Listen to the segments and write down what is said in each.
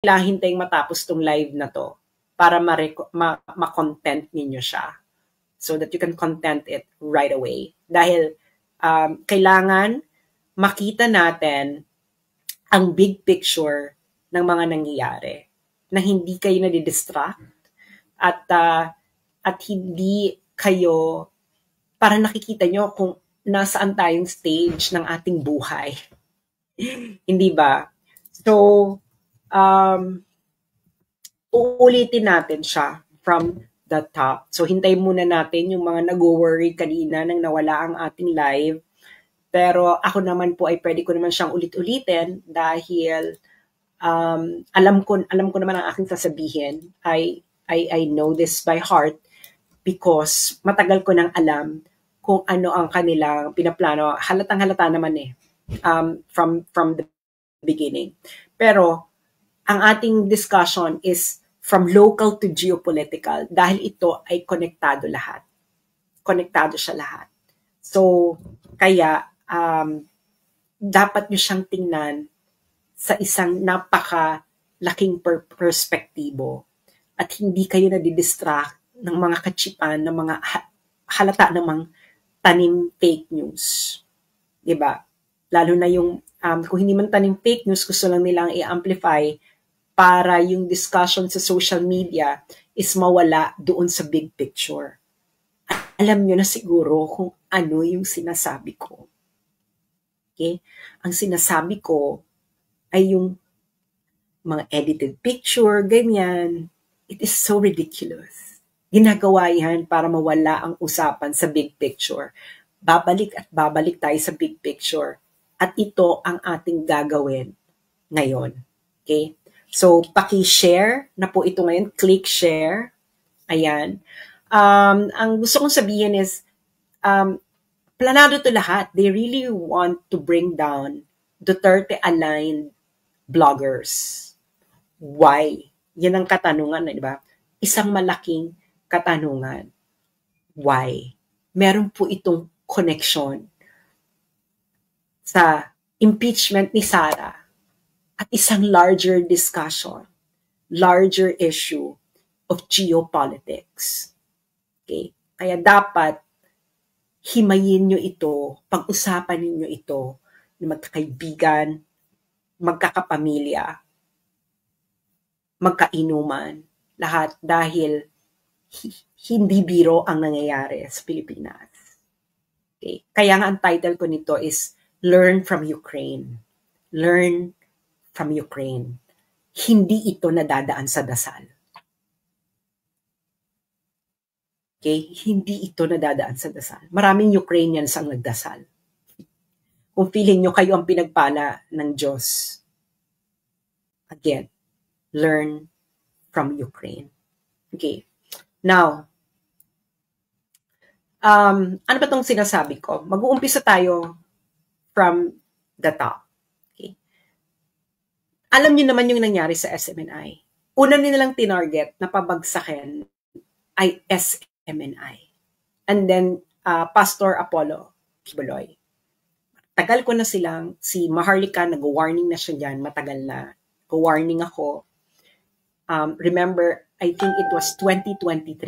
kailangan hintayin matapos tong live na to para ma-content ninyo siya. So that you can content it right away. Dahil kailangan makita natin ang big picture ng mga nangyayari. Na hindi kayo nadidistract at hindi kayo para nakikita nyo kung nasaan tayong stage ng ating buhay. Hindi ba? So, uulitin natin siya from the top. So, hintayin muna natin yung mga nag-worry kanina nang nawala ang ating live. Pero ako naman po ay pwede ko naman siyang ulit-ulitin dahil alam ko naman ang aking sasabihin. I know this by heart because matagal ko nang alam kung ano ang kanilang pinaplano. Halatang-halata naman from the beginning. Pero ang ating discussion is from local to geopolitical dahil ito ay konektado lahat. Konektado siya lahat. So, kaya dapat nyo siyang tingnan sa isang napakalaking perspektibo at hindi kayo nadidistract ng mga kachipan, ng mga halata namang tanim fake news. Diba? Lalo na yung, kung hindi man tanim fake news, gusto lang nilang i-amplify para yung discussion sa social media is mawala doon sa big picture. Alam nyo na siguro kung ano yung sinasabi ko. Okay? Ang sinasabi ko ay yung mga edited picture, ganyan. It is so ridiculous. Ginagawa yan para mawala ang usapan sa big picture. Babalik at babalik tayo sa big picture. At ito ang ating gagawin ngayon. Okay? So, paki-share na po ito ngayon. Click share. Ayan. Ang gusto kong sabihin is, planado to lahat. They really want to bring down Duterte-aligned bloggers. Why? Yan ang katanungan, di ba? Isang malaking katanungan. Why? Meron po itong connection sa impeachment ni Sara at isang larger discussion, larger issue of geopolitics. Okay? Kaya dapat himayin nyo ito, pag-usapan ninyo ito ng magkakaibigan, magkakapamilya, magkainuman, lahat dahil hindi biro ang nangyayari sa Pilipinas. Okay? Kaya nga ang title ko nito is Learn from Ukraine. Learn from Ukraine. Hindi ito nadadaan sa dasal. Okay? Hindi ito nadadaan sa dasal. Maraming Ukrainians ang nagdasal. Kung feeling nyo kayo ang pinagpala ng Diyos. Again, learn from Ukraine. Okay. Now, ano ba itong sinasabi ko? Mag-uumpisa tayo from the top. Okay. Alam niyo naman yung nangyari sa SMNI. Una nilang tinarget na pabagsakin ay SMNI. And then, Pastor Apollo Kibuloy. Tagal ko na silang, si Maharlika, nag-warning na siya dyan, matagal na. Warning ako. Remember, I think it was 2023,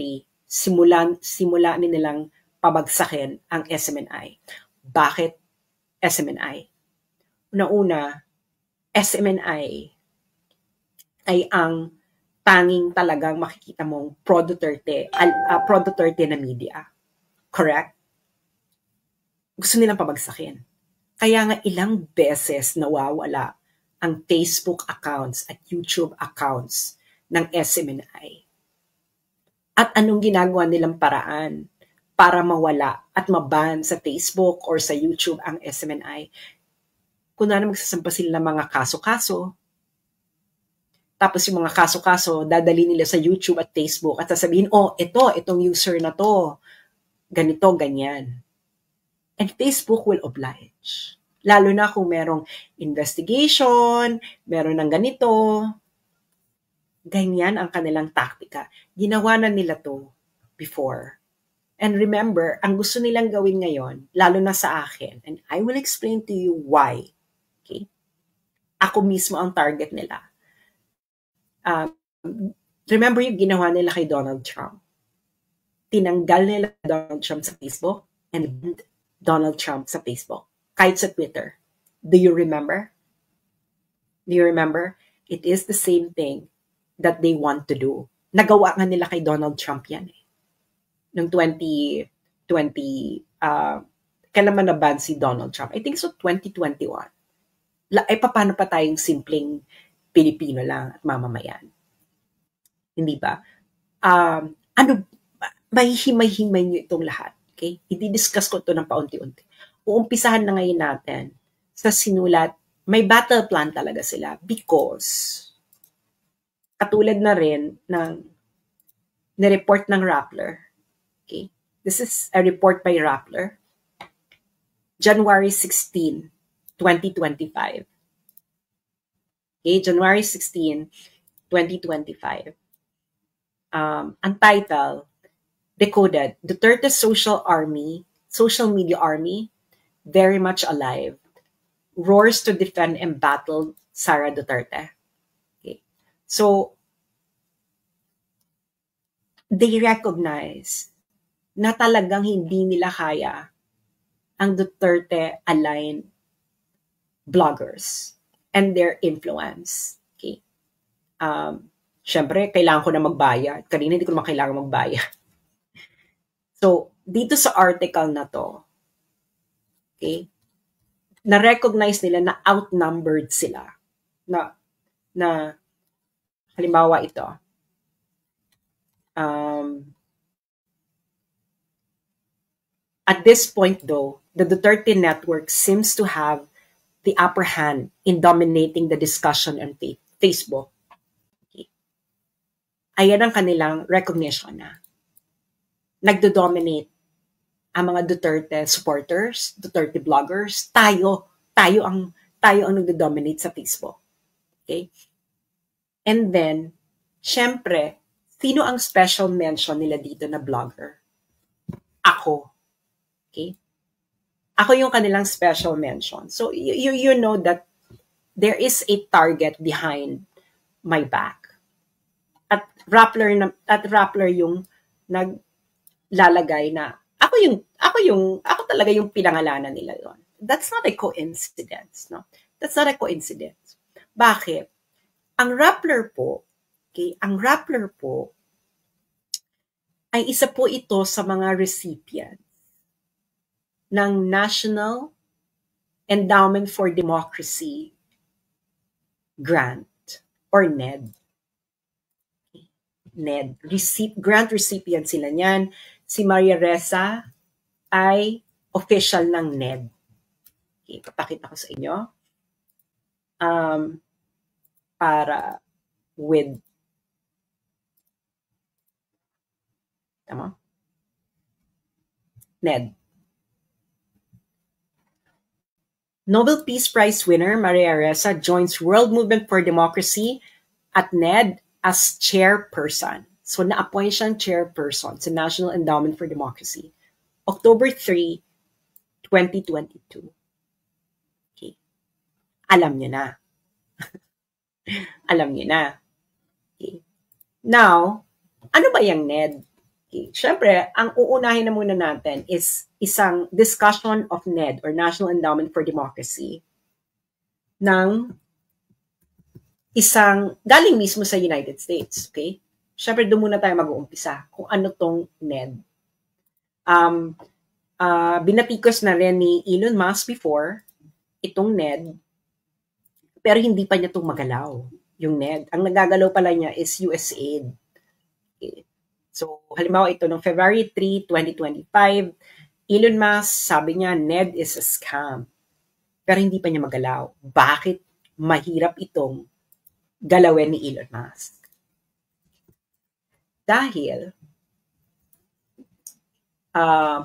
simula nilang pabagsakin ang SMNI. Bakit SMNI? Una-una, SMNI ay ang tanging talagang makikita mong pro-Duterte na media. Correct? Gusto nilang pabagsakin. Kaya nga ilang beses nawawala ang Facebook accounts at YouTube accounts ng SMNI. At anong ginagawa nilang paraan para mawala at maban sa Facebook or sa YouTube ang SMNI? Kunwari magsasampa sila ng mga kaso-kaso, tapos yung mga kaso-kaso, dadali nila sa YouTube at Facebook at sasabihin, oh, itong user na to, ganito, ganyan. And Facebook will oblige. Lalo na kung merong investigation, meron ng ganito. Ganyan ang kanilang taktika. Ginawa na nila to before. And remember, ang gusto nilang gawin ngayon, lalo na sa akin, and I will explain to you why. Okay? Ako mismo ang target nila. Um, remember yung ginawa nila kay Donald Trump? Tinanggal nila Donald Trump sa Facebook and Donald Trump sa Facebook. Kahit sa Twitter. Do you remember? Do you remember? It is the same thing that they want to do. Nagawa nga nila kay Donald Trump yan eh. Noong 2020, kailan man na-ban si Donald Trump? I think so 2021. Paano pa tayong simpleng Pilipino lang at mamamayan? Hindi ba? May himay-himay nyo itong lahat. Okay? I-discuss ko ito ng paunti-unti. Uumpisahan na ngayon natin sa sinulat. May battle plan talaga sila because katulad na rin ng nireport ng Rappler. Okay? This is a report by Rappler. January 16, 2025. Okay, January 16, 2025. Ang title, Decoded, Duterte's social media army, very much alive, roars to defend and battle Sara Duterte. Okay. So, they recognize na talagang hindi nila kaya ang Duterte-aligned bloggers and their influence. Okay. Siyempre, kailangan ko na magbayad. Kanina hindi ko naman kailangan magbayad. So, dito sa article na to, okay, na-recognize nila na outnumbered sila. Na halimbawa ito, at this point though, the Duterte network seems to have the upper hand in dominating the discussion on Facebook. Okay. Ayan ang kanilang recognition na nagdo-dominate ang mga Duterte supporters, Duterte bloggers, tayo ang nagdo-dominate sa Facebook. Okay? And then, syempre, sino ang special mention nila dito na blogger? Ako. Okay? Ako yung kanilang special mention. So, you know that there is a target behind my back. At Rappler yung naglalagay na ako talaga yung pinangalanan nila doon. That's not a coincidence, no? That's not a coincidence. Bakit? Ang Rappler po ay isa po ito sa mga recipients ng National Endowment for Democracy grant or NED. NED. Grant recipient sila niyan. Si Maria Ressa ay official ng NED. Okay, papakita ko sa inyo. Para with NED. Nobel Peace Prize winner Maria Ressa joins World Movement for Democracy at NED as chairperson. So, na-appoint siyang chairperson sa National Endowment for Democracy. October 3, 2022. Okay. Alam niyo na. Alam niyo na. Okay. Now, ano ba yung NED? Okay. Siyempre, ang uunahin na muna natin is isang discussion of NED or National Endowment for Democracy ng isang galing mismo sa United States. Okay? Siyempre, doon muna tayo mag-uumpisa kung ano tong NED. Binatikos na rin ni Elon Musk before itong NED, pero hindi pa niya itong magalaw, yung NED. Ang nagagalaw pala niya is USAID. Okay. So, halimbawa ito, noong February 3, 2025, Elon Musk, sabi niya, NED is a scam. Pero hindi pa niya magalaw. Bakit mahirap itong galawin ni Elon Musk? Dahil,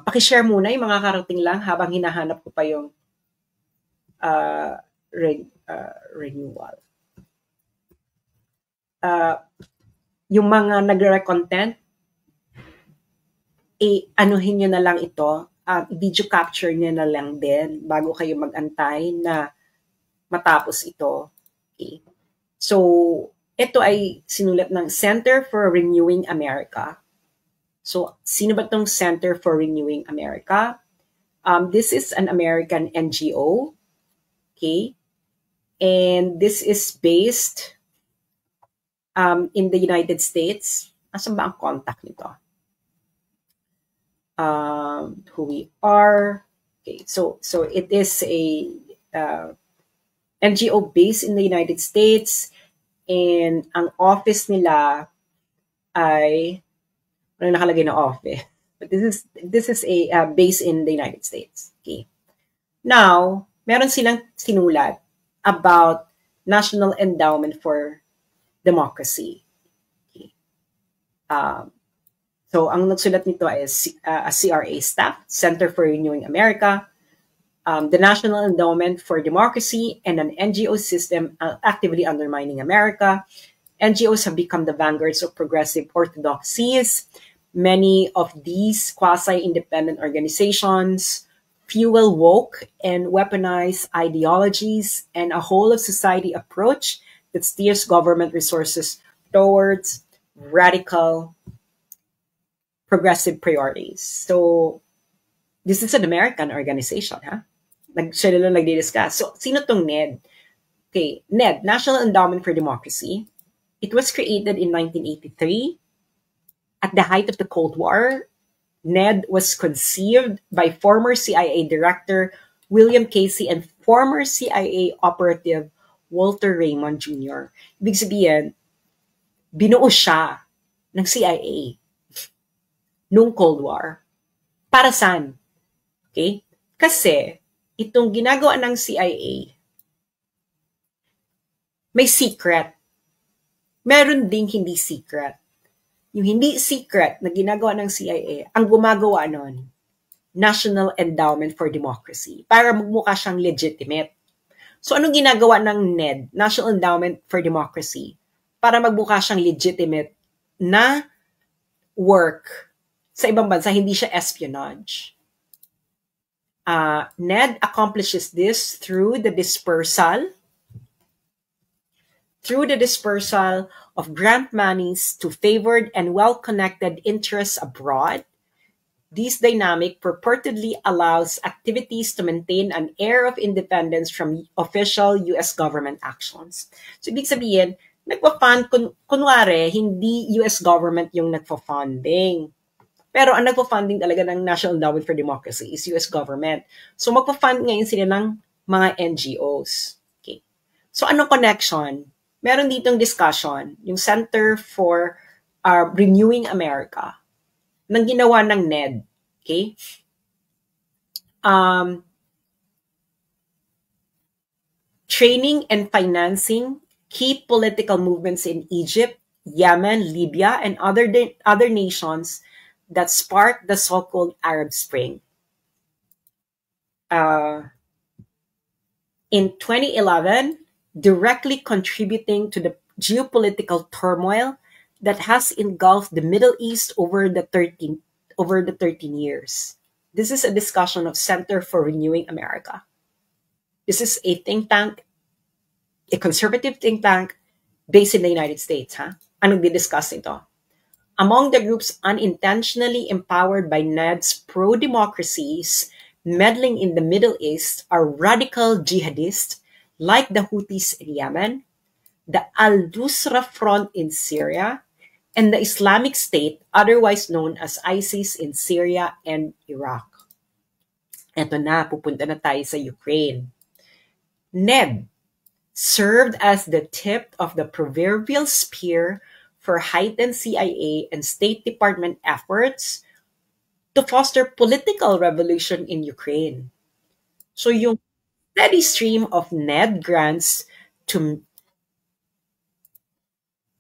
pakishare muna yung mga karating lang habang hinahanap ko pa yung renewal. Yung mga nagre-content, anuhin nyo na lang ito, video capture nyo na lang din bago kayo mag-antay na matapos ito. Okay. So, Ito ay sinulat ng Center for Renewing America. So, sino ba itong Center for Renewing America? This is an American NGO, okay? And this is based in the United States. Asan ba ang contact nito? Who we are. Okay, so it is a NGO based in the United States, and ang office nila ay ano nakalagay na office. But this is a base in the United States. Okay. Now, meron silang sinulat about National Endowment for Democracy. Okay. So, ang nagsulat nito is a CRA staff, Center for Renewing America, the National Endowment for Democracy, and an NGO system actively undermining America. NGOs have become the vanguards of progressive orthodoxies. Many of these quasi-independent organizations fuel woke and weaponized ideologies and a whole-of-society approach that steers government resources towards radical progressive priorities. So, this is an American organization, ha? Sila lang nagdi-discuss. So, sino tong NED? Okay, NED, National Endowment for Democracy. It was created in 1983. At the height of the Cold War, NED was conceived by former CIA Director William Casey and former CIA operative Walter Raymond Jr. Ibig sabihin, binuo siya ng CIA noong Cold War. Para saan? Okay? Kasi, itong ginagawa ng CIA, may secret. Meron ding hindi secret. Yung hindi secret na ginagawa ng CIA, ang gumagawa nun, National Endowment for Democracy, para magmukha siyang legitimate. So, anong ginagawa ng NED, National Endowment for Democracy, para magmukha siyang legitimate na work sa ibang bansa, hindi siya espionage. NED accomplishes this through the dispersal of grant monies to favored and well-connected interests abroad. This dynamic purportedly allows activities to maintain an air of independence from official U.S. government actions. So, ibig sabihin, nagpa-fund, kunwari, hindi U.S. government yung nagpa-funding. Pero ang nagpa-funding talaga ng National Endowment for Democracy is U.S. government. So, magpa-fund ngayon sila ng mga NGOs. Okay. So, anong connection? Meron ditong discussion, yung Center for Renewing America, nang ginawa ng NED. Okay? Training and financing key political movements in Egypt, Yemen, Libya, and other nations that sparked the so-called Arab Spring. In 2011, directly contributing to the geopolitical turmoil that has engulfed the Middle East over the 13 years. This is a discussion of Center for Renewing America. This is a think tank, a conservative think tank based in the United States. Anong di-discuss ito? Among the groups unintentionally empowered by NED's pro-democracies meddling in the Middle East are radical jihadists like the Houthis in Yemen, the Al-Nusra Front in Syria, and the Islamic State, otherwise known as ISIS in Syria and Iraq. Eto na, pupunta na tayo sa Ukraine. NED served as the tip of the proverbial spear for heightened CIA and State Department efforts to foster political revolution in Ukraine. So yung steady stream of NED grants to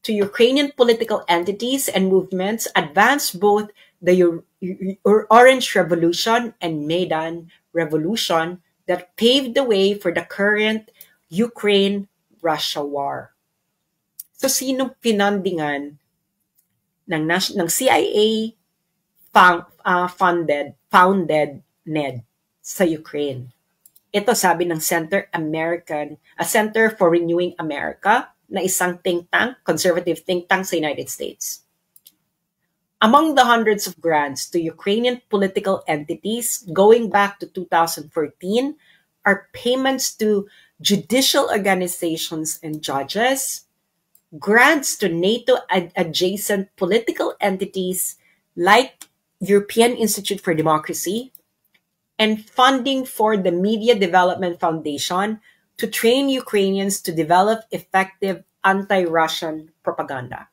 Ukrainian political entities and movements advanced both the Orange Revolution and Maidan Revolution that paved the way for the current Ukraine-Russia war. So, sino pinandingan ng CIA founded NED sa Ukraine? Ito sabi ng Center for Renewing America. na isang think tank, conservative think tank sa United States. Among the hundreds of grants to Ukrainian political entities going back to 2014 are payments to judicial organizations and judges, grants to NATO-adjacent political entities like European Institute for Democracy, and funding for the Media Development Foundation to train Ukrainians to develop effective anti-Russian propaganda.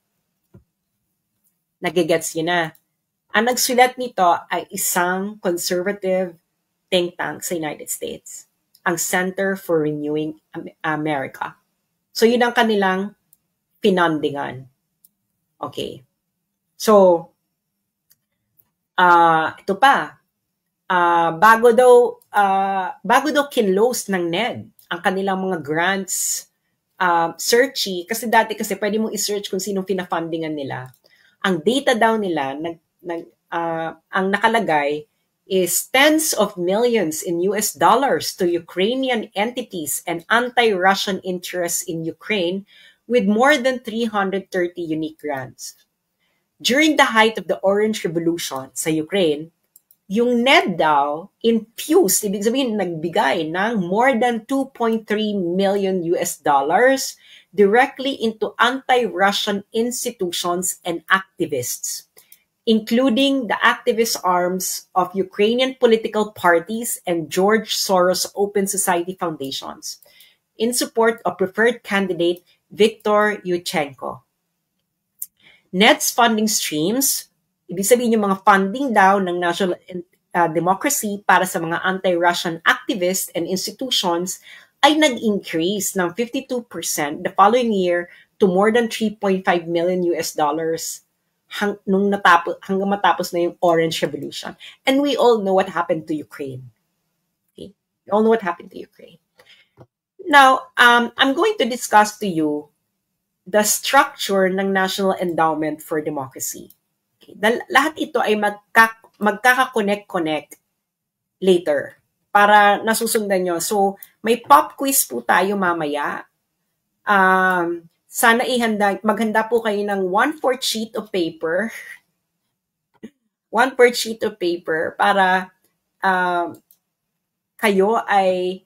Nagigets yun na. Ang nagsulat nito ay isang conservative think tank sa United States, ang Center for Renewing America. So yun ang kanilang pinundingan. Okay. So, ito pa, bago daw kinlose ng NED ang kanilang mga grants searchy, kasi dati pwede mong i-search kung sinong pinafundingan nila. Ang data daw nila, ang nakalagay is tens of millions in US dollars to Ukrainian entities and anti-Russian interests in Ukraine with more than 330 unique grants. During the height of the Orange Revolution sa Ukraine, yung NED daw infused, ibig sabihin nagbigay ng more than 2.3 million US dollars directly into anti-Russian institutions and activists, including the activist arms of Ukrainian political parties and George Soros Open Society foundations, in support of preferred candidate Viktor Yushchenko. NED's funding streams, ibig sabihin yung mga funding daw ng national democracy para sa mga anti-Russian activists and institutions ay nag-increase ng 52% the following year to more than 3.5 million US dollars hanggang matapos na yung Orange Revolution. And we all know what happened to Ukraine. Okay? We all know what happened to Ukraine. Now, I'm going to discuss to you the structure ng National Endowment for Democracy. Okay? Lahat ito ay magkaka-connect later para nasusundan nyo. So, may pop quiz po tayo mamaya. Sana maghanda po kayo ng 1/4 sheet of paper. 1/4 sheet of paper para kayo ay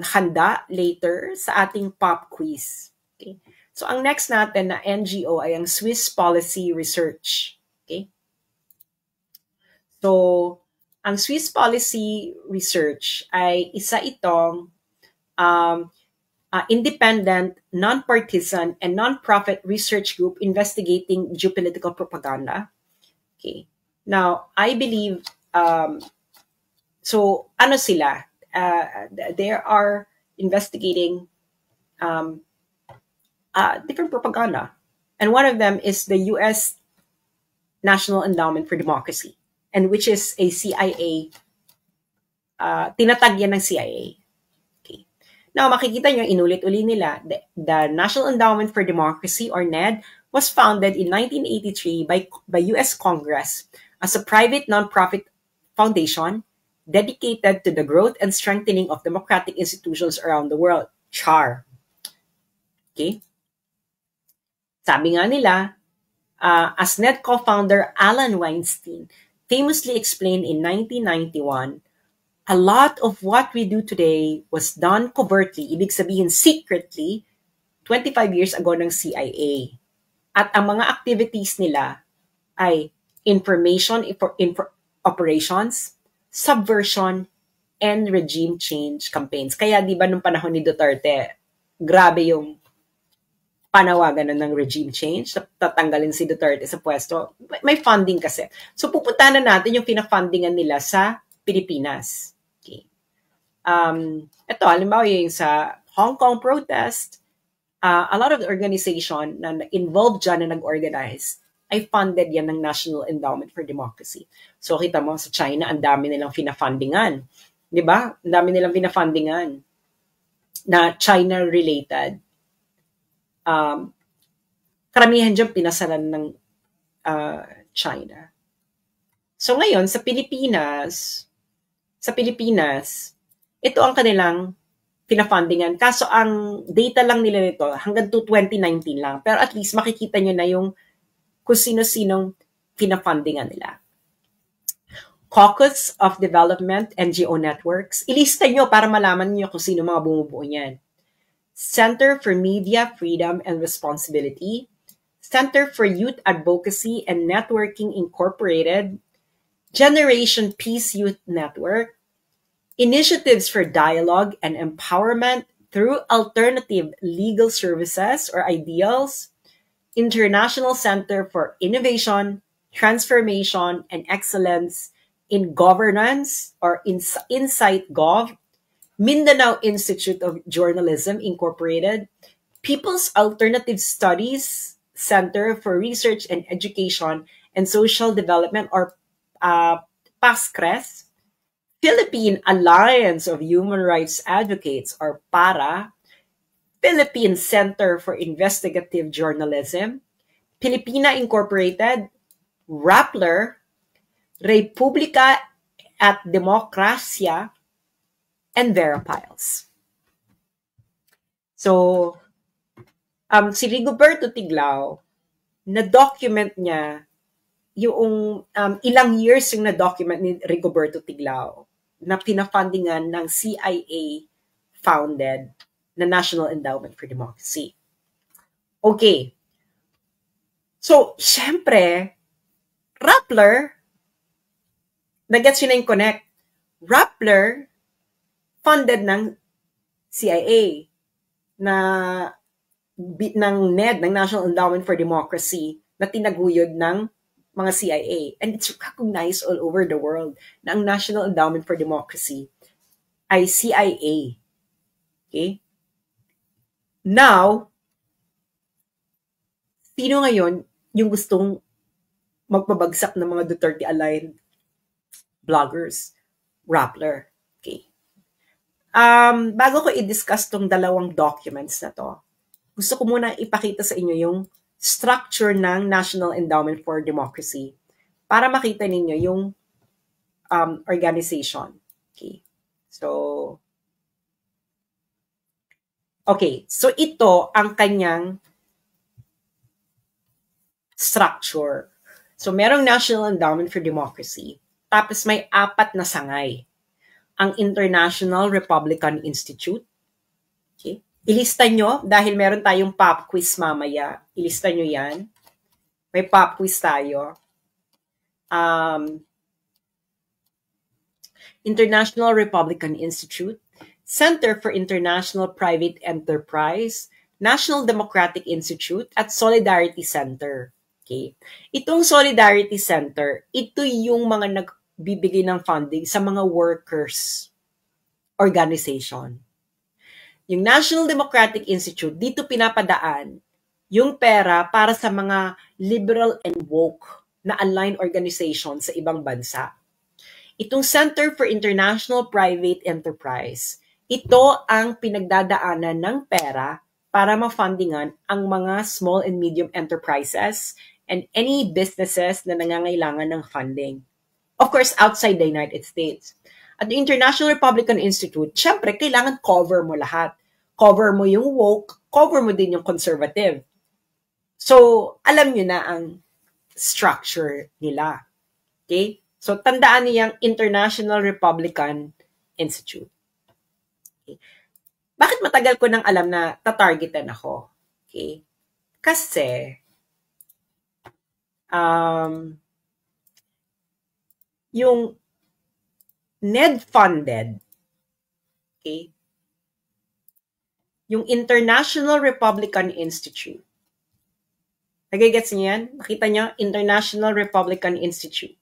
handa later sa ating pop quiz. Okay? So, ang next natin na NGO ay ang Swiss Policy Research. Okay? So, ang Swiss Policy Research ay isa itong independent, non-partisan, and non-profit research group investigating geopolitical propaganda. Okay. Now, I believe, so ano sila? They are investigating different propaganda. And one of them is the U.S. National Endowment for Democracy, and which is a CIA, tinatag yan ng CIA. Okay. Now, makikita nyo, inulit-uli nila, the National Endowment for Democracy, or NED, was founded in 1983 by U.S. Congress as a private non-profit foundation dedicated to the growth and strengthening of democratic institutions around the world, CHAR. Okay? Sabi nga nila, as NED co-founder Alan Weinstein famously explained in 1991, a lot of what we do today was done covertly, ibig sabihin secretly, 25 years ago ng CIA. At ang mga activities nila ay information operations, subversion, and regime change campaigns. Kaya di ba nung panahon ni Duterte, grabe yung panawagan ng regime change, tatanggalin si Duterte sa pwesto. May funding kasi. So pupuntahan na natin yung pinafundingan nila sa Pilipinas. Okay. Ito, halimbawa yung sa Hong Kong protest, a lot of the organization na involved dyan na nag-organize ay funded yan ng National Endowment for Democracy. So kita mo sa China, ang dami nilang pinafundingan. Di ba? Ang dami nilang pinafundingan na China-related. Karamihan dyan pinasalan ng China. So ngayon, sa Pilipinas, ito ang kanilang pinafundingan. Kaso ang data lang nila nito hanggang to 2019 lang. Pero at least makikita nyo na yung kung sino-sinong pinafundingan nila. Caucus of Development NGO Networks. Ilista nyo para malaman nyo kung sino mga bumubuo niyan. Center for Media Freedom and Responsibility. Center for Youth Advocacy and Networking Incorporated. Generation Peace Youth Network. Initiatives for Dialogue and Empowerment through Alternative Legal Services or IDEALS, International Center for Innovation, Transformation, and Excellence in Governance or Insight Gov, Mindanao Institute of Journalism Incorporated, People's Alternative Studies Center for Research and Education and Social Development or PASCRES, Philippine Alliance of Human Rights Advocates or PARA, Philippine Center for Investigative Journalism, Pilipina Incorporated, Rappler, Republika at Demokrasya, and Veripiles. So, si Rigoberto Tiglao, na-document niya yung ilang years yung na-document ni Rigoberto Tiglao na pinafundingan ng CIA-founded na National Endowment for Democracy. Okay. So, syempre, Rappler, nag-gets yun na yung connect. Rappler, funded ng CIA ng NED, ng National Endowment for Democracy, na tinaguyod ng mga CIA. And it's recognized all over the world na ang National Endowment for Democracy ay CIA. Okay? Now, sino ngayon yung gustong magpabagsak ng mga Duterte-aligned bloggers? Rappler. Okay. Bago ko i-discuss tong dalawang documents na to, gusto ko muna ipakita sa inyo yung structure ng National Endowment for Democracy para makita ninyo yung organization. Okay. So ito ang kanyang structure. So merong National Endowment for Democracy, tapos may 4 na sangay. Ang International Republican Institute. Okay. Ilista nyo, dahil meron tayong pop quiz mamaya. Ilista nyo yan. May pop quiz tayo. International Republican Institute, Center for International Private Enterprise, National Democratic Institute, at Solidarity Center. Okay. Itong Solidarity Center, ito yung mga nagbibigay ng funding sa mga workers organization. Yung National Democratic Institute, dito pinapadaan yung pera para sa mga liberal and woke na aligned organization sa ibang bansa. Itong Center for International Private Enterprise, ito ang pinagdadaanan ng pera para ma-fundingan ang mga small and medium enterprises and any businesses na nangangailangan ng funding. Of course, outside the United States. At the International Republican Institute, syempre, kailangan cover mo lahat. Cover mo yung woke, cover mo din yung conservative. So, alam nyo na ang structure nila. Okay? So, tandaan niyo yung International Republican Institute. Okay? Bakit matagal ko nang alam na tatargetan ako? Okay? Kasi, yung NED-funded, okay, yung International Republican Institute. Nagigets niyo yan? Nakita niyo? International Republican Institute.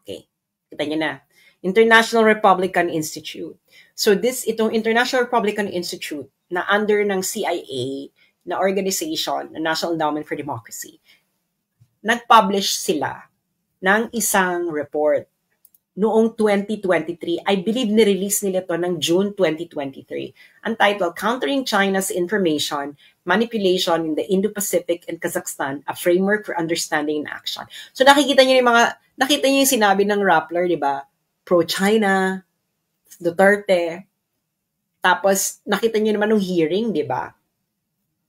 Okay. Kita niyo na. International Republican Institute. So itong International Republican Institute na under ng CIA na organization, na National Endowment for Democracy, nag-publish sila ng isang report noong 2023. I believe ni-release nila to ng June 2023. Ang title, Countering China's Information Manipulation in the Indo-Pacific and Kazakhstan, a Framework for Understanding and Action. So nakita niyo yung sinabi ng Rappler, di ba? Pro-China, Duterte. Tapos, nakita niyo naman nung hearing, di ba?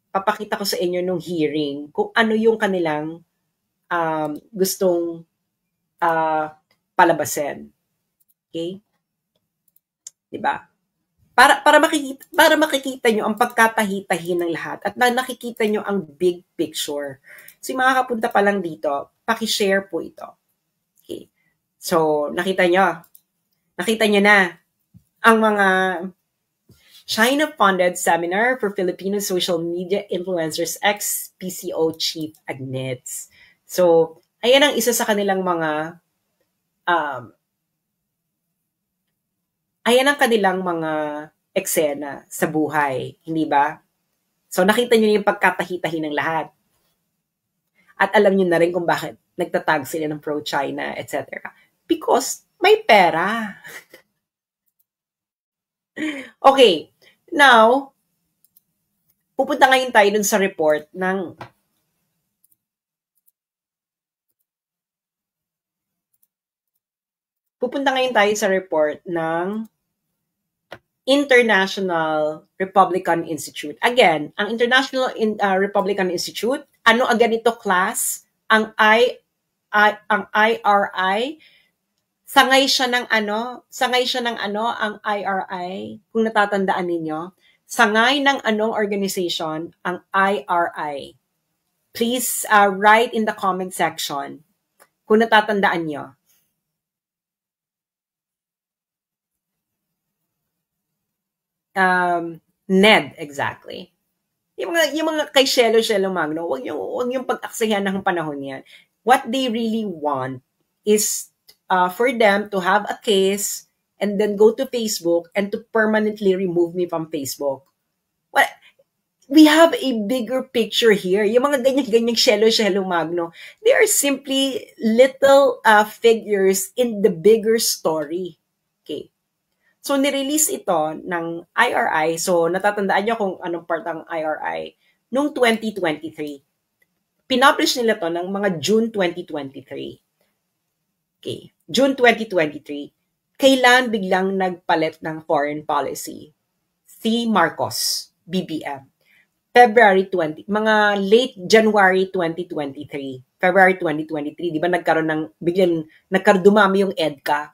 Papakita ko sa inyo nung hearing kung ano yung kanilang gustong palabasin. Okay? Di ba? Para makikita nyo ang pagkatahi-tahi ng lahat at nakikita nyo ang big picture. So, yung mga kapunta pa lang dito, paki-share po ito. Okay. So, nakita nyo na ang mga China-funded seminar for Filipino social media influencers ex-PCO chief admits. So, ayan ang isa sa kanilang mga ayan ang kanilang mga eksena sa buhay, hindi ba? So, nakita niyo yung pagkatahi-tahi ng lahat. At alam niyo na rin kung bakit nagtatag sila ng pro-China, etc. Because may pera. Okay, now, pupunta ngayon tayo dun sa report ng International Republican Institute. Again, ang International Republican Institute, ano agad ito, class? Ang IRI, sangay siya ng ang IRI, kung natatandaan ninyo. Sangay ng anong organization ang IRI? Please write in the comment section kung natatandaan nyo. NED, exactly. Yung mga kay Shelo Magno, wag yung pag-aksaya ng panahon yan. What they really want is for them to have a case and then go to Facebook and to permanently remove me from Facebook. Well, we have a bigger picture here. Yung mga ganyan Shelo Magno, they are simply little figures in the bigger story. Okay. So, nirelease ito ng IRI. So, natatandaan nyo kung anong part ng IRI. Noong 2023. Pinublish nila to ng mga June 2023. Okay. June 2023. Kailan biglang nagpalit ng foreign policy? Si Marcos, BBM. February 20, mga late January 2023. February 2023. Di ba biglang dumami yung EDCA.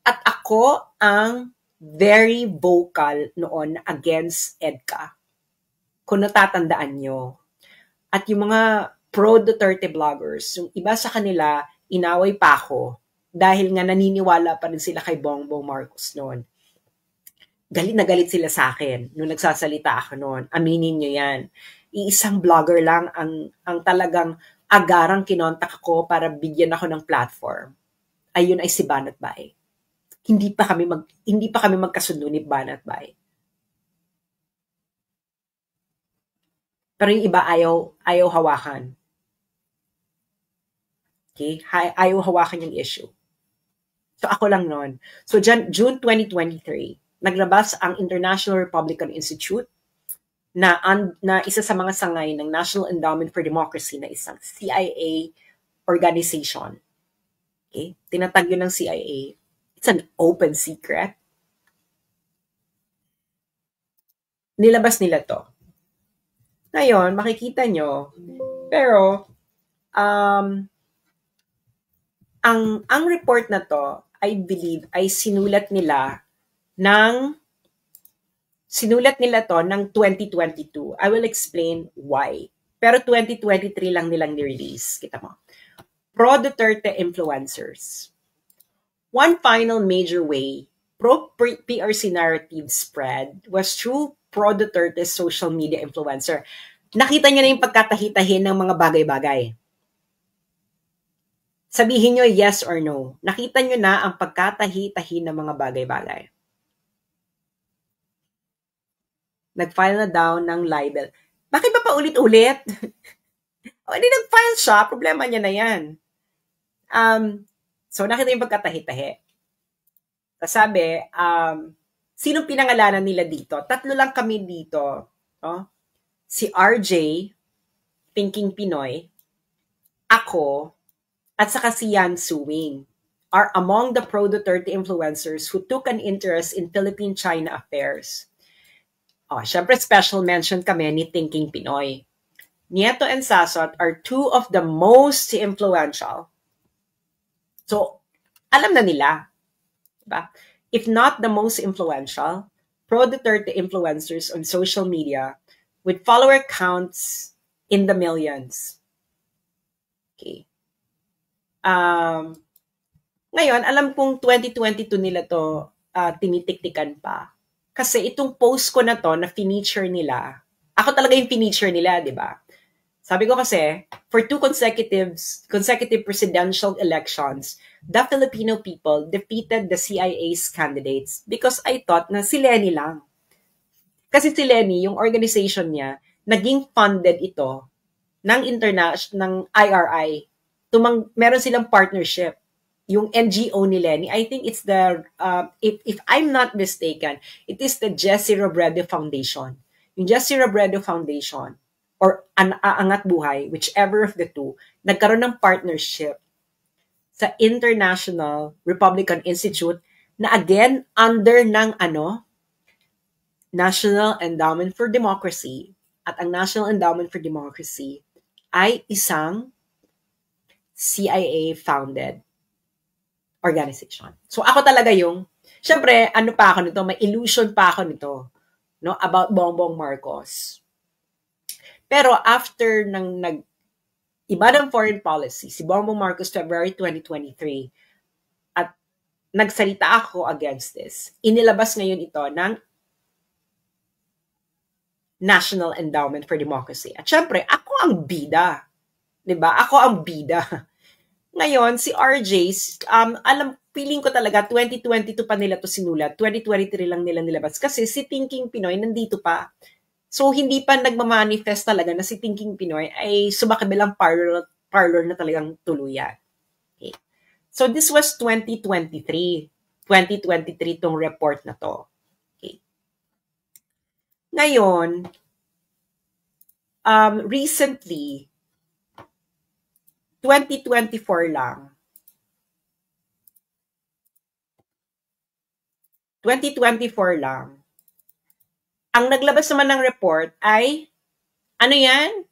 At ako ang very vocal noon against EDCA. Kung natatandaan nyo. At yung mga pro-Duterte bloggers, yung iba sa kanila, inaway pa ako dahil nga naniniwala pa rin sila kay Bongbong Marcos noon. Galit na galit sila sa akin nung nagsasalita ako noon. Aminin nyo yan. Iisang blogger lang ang talagang agarang kinontak ako para bigyan ako ng platform. Ayun ay si Banat Bay. Hindi pa kami magkasundo ni Banat Bay. Pero yung iba ayaw hawakan. Okay? Ayaw hawakan yung issue. So ako lang noon. So June 2023, naglabas ang International Republican Institute na isa sa mga sangay ng National Endowment for Democracy na isang CIA organization. Okay? Tinatag yun ng CIA. It's an open secret. Nilabas nila to. Ngayon, makikita nyo, pero, ang report na to, I believe, ay sinulat nila to ng 2022. I will explain why. Pero 2023 lang nilang ni-release. Kita mo. Pro-Duterte influencers. One final major way pro-PRC narrative spread was through pro-Duterte social media influencer. Nakita niyo na yung pagkatahi-tahi ng mga bagay-bagay. Sabihin niyo yes or no. Nakita niyo na ang pagkatahi-tahi ng mga bagay-bagay. Nag-file na daw ng libel. Bakit ba paulit-ulit? O, hindi nag-file siya. Problema niya na yan. So, nakita yung pagkatahi-tahi. Sabi, sinong pinangalanan nila dito? Tatlo lang kami dito. No? Si RJ, Thinking Pinoy, ako, at saka si Yan Suwing are among the pro-Duterte influencers who took an interest in Philippine-China affairs. Syempre special mention kami ni Thinking Pinoy. Nieto and Sasot are two of the most influential. So, alam na nila. Diba? If not the most influential, pro-Duterte influencers on social media with follower counts in the millions. Okay. Ngayon, alam kong 2022 nila to tinitiktikan pa. Kasi itong post ko na to na feature nila, ako talaga yung feature nila, di ba? Sabi ko kasi, for two consecutive presidential elections, the Filipino people defeated the CIA's candidates because I thought na si Lenny lang. Kasi si Lenny, yung organization niya, naging funded ito ng ng IRI. Meron silang partnership. Yung NGO ni Lenny, I think it's the, if I'm not mistaken, it is the Jesse Robredo Foundation. Yung Jesse Robredo Foundation, or Angat Buhay, whichever of the two, nagkaroon ng partnership sa International Republican Institute na again, under ng National Endowment for Democracy. At ang National Endowment for Democracy ay isang CIA-founded organization. So ako talaga yung, syempre, pa ako nito, may illusion pa ako nito, no, about Bongbong Marcos. Pero after iba ng foreign policy, si Bongbong Marcos February 2023, at nagsalita ako against this, inilabas ngayon ito ng National Endowment for Democracy. At syempre, ako ang bida. Diba? Ako ang bida. Ngayon, si RJ, feeling ko talaga, 2022 pa nila to sinulat, 2023 lang nila nilabas. Kasi si Thinking Pinoy nandito pa. So, hindi pa nagmamanifest talaga na si Thinking Pinoy ay sumakabilang parlor na talagang tuluyan. Okay. So, this was 2023. 2023 tong report na to. Okay. Ngayon, recently, 2024 lang. 2024 lang. Ang naglabas naman ng report ay, ano yan?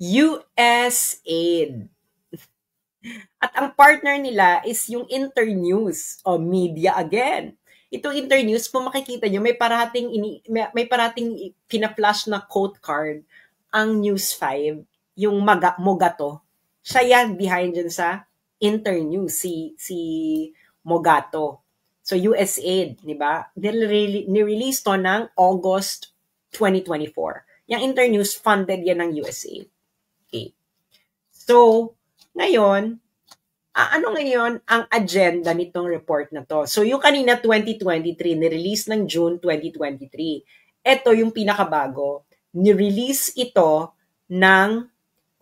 USAID. At ang partner nila is yung Internews o media again. Itong Internews, kung makikita nyo, may parating pina-flash na quote card ang News 5, yung Mogato. Siya yan behind dyan sa Internews, si Mogato. So, USAID, di ba? Nirelease to ng August 2024. Yung Internews, funded yan ng USAID. Okay. So, ngayon, ano ngayon ang agenda nitong report na to? So, yung kanina 2023, nirelease ng June 2023. Ito yung pinakabago. Nirelease ito ng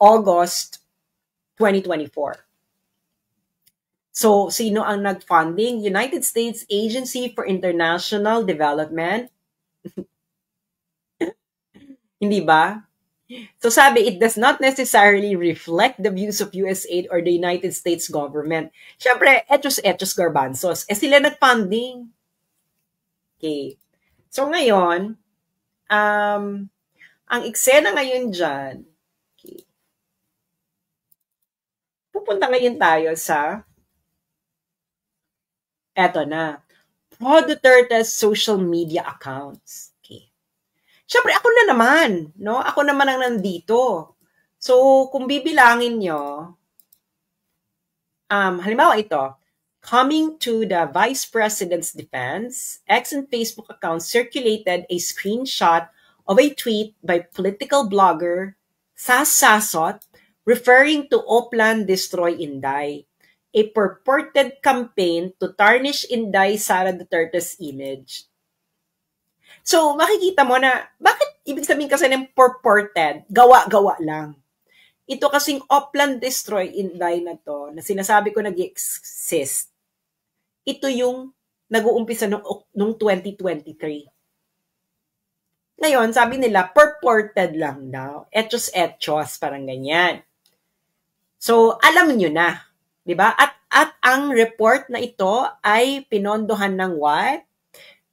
August 2024. So, sino ang nag-funding? United States Agency for International Development. Hindi ba? So sabi, it does not necessarily reflect the views of USAID or the United States government. Siyempre, etos garbanzos. Sila nag-funding. Okay. So ngayon, ang eksena ngayon dyan, okay. Pupunta ngayon tayo sa eto na, pro-Duterte's social media accounts. Okay. Siyempre, ako na naman, no? Ako naman ang nandito. So, kung bibilangin nyo, halimbawa ito, coming to the Vice President's defense, X and Facebook accounts circulated a screenshot of a tweet by political blogger Sas Sasot referring to Oplan Destroy Inday, a purported campaign to tarnish Inday Sara Duterte's image. So, makikita mo na, bakit ibig sabihin kasi ng purported, gawa-gawa lang. Ito kasing Oplan Destroy Inday na to, na sinasabi ko nag-exist, ito yung nag-uumpisa nung 2023. Ngayon, sabi nila, purported lang daw. Etos, parang ganyan. So, alam nyo na. Diba? At At ang report na ito ay pinondohan ng what?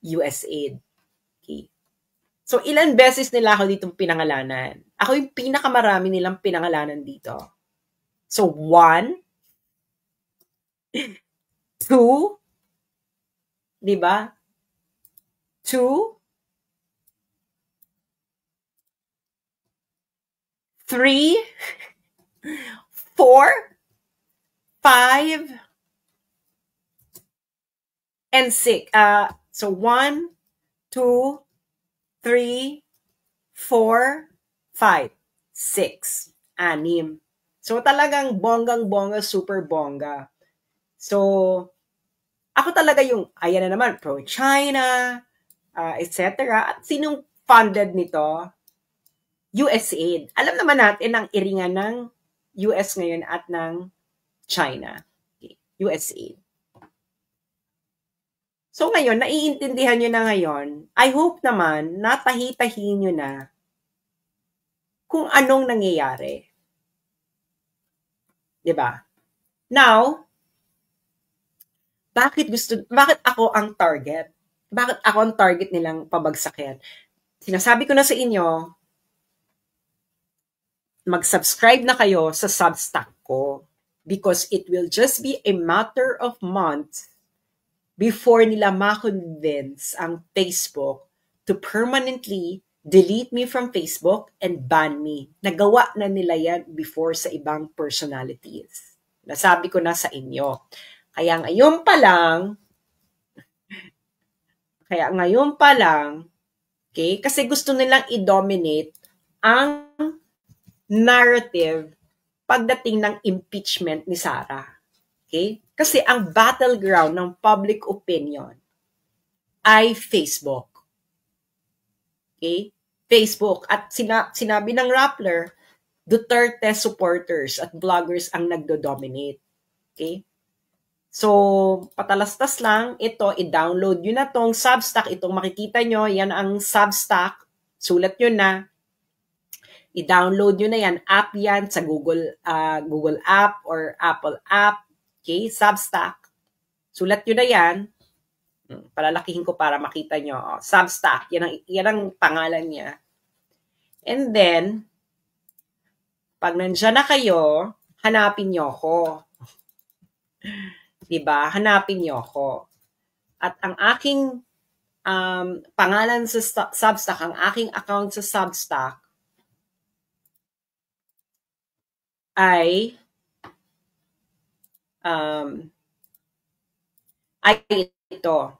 USAID. Okay. So, ilan beses nila ako ditong pinangalanan? Ako yung pinakamarami nilang pinangalanan dito. So, 1, 2, di ba? 2, 3, 4, 5, and 6. So, 1, 2, 3, 4, 5, 6. 6. So, talagang bonggang-bongga, super bongga. So, ako talaga yung, ayan na naman, pro-China, etc. At sinong funded nito? USAID. Alam naman natin ang iringan ng US ngayon at ng China. Okay. USAID. So ngayon, naiintindihan nyo na ngayon, I hope naman, natahi-tahi nyo na kung anong nangyayari. Diba? Now, bakit ako ang target? Bakit ako ang target nilang pabagsakin? Sinasabi ko na sa inyo, mag-subscribe na kayo sa Substack ko because it will just be a matter of months before nila ma-convince ang Facebook to permanently delete me from Facebook and ban me. Nagawa na nila yan before sa ibang personalities. Nasabi ko na sa inyo. Kaya ngayon pa lang, okay, kasi gusto nilang i-dominate ang narrative pagdating ng impeachment ni Sara. Okay? Kasi ang battleground ng public opinion ay Facebook. Okay? Facebook. At sinabi ng Rappler, Duterte supporters at bloggers ang nagdo-dominate. Okay? So, patalastas lang, ito, i-download nyo na tong Substack. Itong makikita nyo, yan ang Substack. Sulat nyo na. I-download nyo na yan. App yan sa Google App or Apple App. Okay, Substack. Sulat nyo na yan. Palalakihin ko para makita nyo. Substack, yan ang pangalan niya. And then, pag nandyan na kayo, hanapin nyo ako. Diba? Hanapin nyo ako. At ang aking pangalan sa Substack, ang aking account sa Substack ay ito.